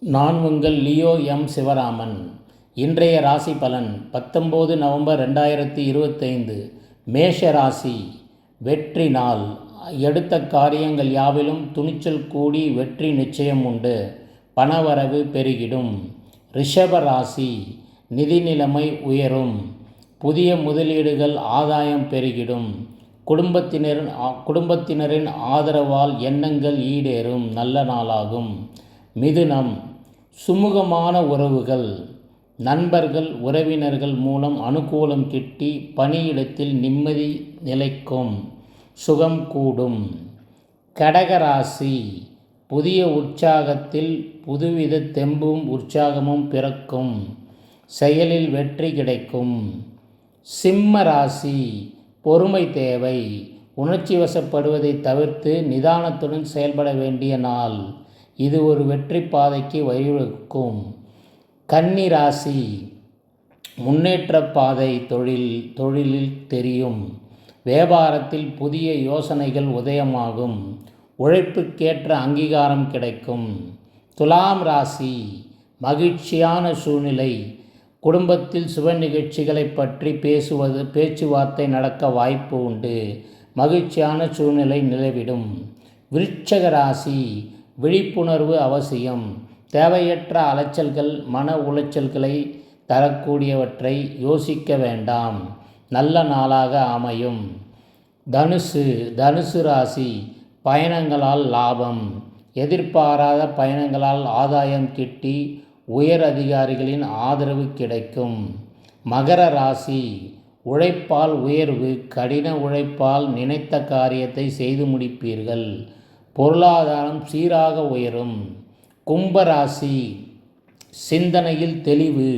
நான் உங்கள் Leo M Sivaraman. இன்றைய ராசி பலன் 19 நவம்பர் 2025. மேஷ ராசி. வெற்றி நாள். எடுத்த காரியங்கள் யாவிலும் துணிச்சல் கூடி வெற்றி நிச்சயம் உண்டு. பணவரவு பெருகிடும். ரிஷப ராசி. நிதி நிலைமை உயரும். புதிய முதலீடுகள் ஆதாயம் பெருகிடும். குடும்பத்தினரின் ஆதரவால் எண்ணங்கள் ஈடேறும் நல்ல நாளாகும். மிதுனம். சுமூகமான உறவுகள். நண்பர்கள் உறவினர்கள் மூலம் அனுகூலம் கிட்டி பணியிடத்தில் நிம்மதி நிலைக்கும். சுகம் கூடும். கடகராசி. புதிய உற்சாகத்தில் புதுவித தெம்பும் உற்சாகமும் பிறக்கும். செயலில் வெற்றி கிடைக்கும். சிம்ம ராசி. பொறுமை தேவை. உணர்ச்சி வசப்படுவதை தவிர்த்து நிதானத்துடன் செயல்பட வேண்டிய நாள். இது ஒரு வெற்றி பாதைக்கு வழிவகுக்கும். கன்னி ராசி. முன்னேற்ற பாதை தொழிலில் தெரியும். வியாபாரத்தில் புதிய யோசனைகள் உதயமாகும். உழைப்புக்கேற்ற அங்கீகாரம் கிடைக்கும். துலாம் ராசி. மகிழ்ச்சியான சூழ்நிலை. குடும்பத்தில் சுப நிகழ்ச்சிகளை பற்றி பேச்சுவார்த்தை நடக்க வாய்ப்பு உண்டு. மகிழ்ச்சியான சூழ்நிலை நிலவிடும். விருச்சிக ராசி. விழிப்புணர்வு அவசியம். தேவையற்ற அலைச்சல்கள் மன உளைச்சல்களை தரக்கூடியவற்றை யோசிக்க வேண்டாம். நல்ல நாளாக அமையும். தனுசு ராசி. பயணங்களால் லாபம். எதிர்பாராத பயணங்களால் ஆதாயம் கிட்டி உயர் அதிகாரிகளின் ஆதரவு கிடைக்கும். மகர ராசி. உழைப்பால் உயர்வு. கடின உழைப்பால் நினைத்த காரியத்தை செய்து முடிப்பீர்கள். பொருளாதாரம் சீராக உயரும். கும்பராசி. சிந்தனையில் தெளிவு.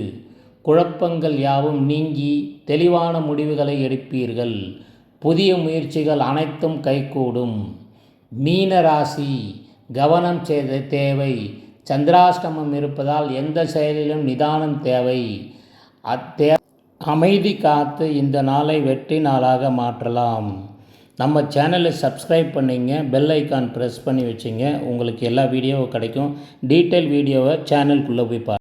குழப்பங்கள் யாவும் நீங்கி தெளிவான முடிவுகளை எடுப்பீர்கள். புதிய முயற்சிகள் அனைத்தும் கைகூடும். மீன ராசி. கவனம் தேவை. சந்திராஷ்டமம் இருப்பதால் எந்த செயலிலும் நிதானம் தேவை. அமைதி காத்து இந்த நாளை வெற்றி நாளாக மாற்றலாம். நம்ம சேனலை சப்ஸ்கிரைப் பண்ணிங்க, பெல் ஐக்கான் ப்ரெஸ் பண்ணி வச்சுங்க. உங்களுக்கு எல்லா வீடியோவும் கிடைக்கும். டீட்டெயில் வீடியோவை சேனலுக்குள்ளே போய் பாருங்கள்.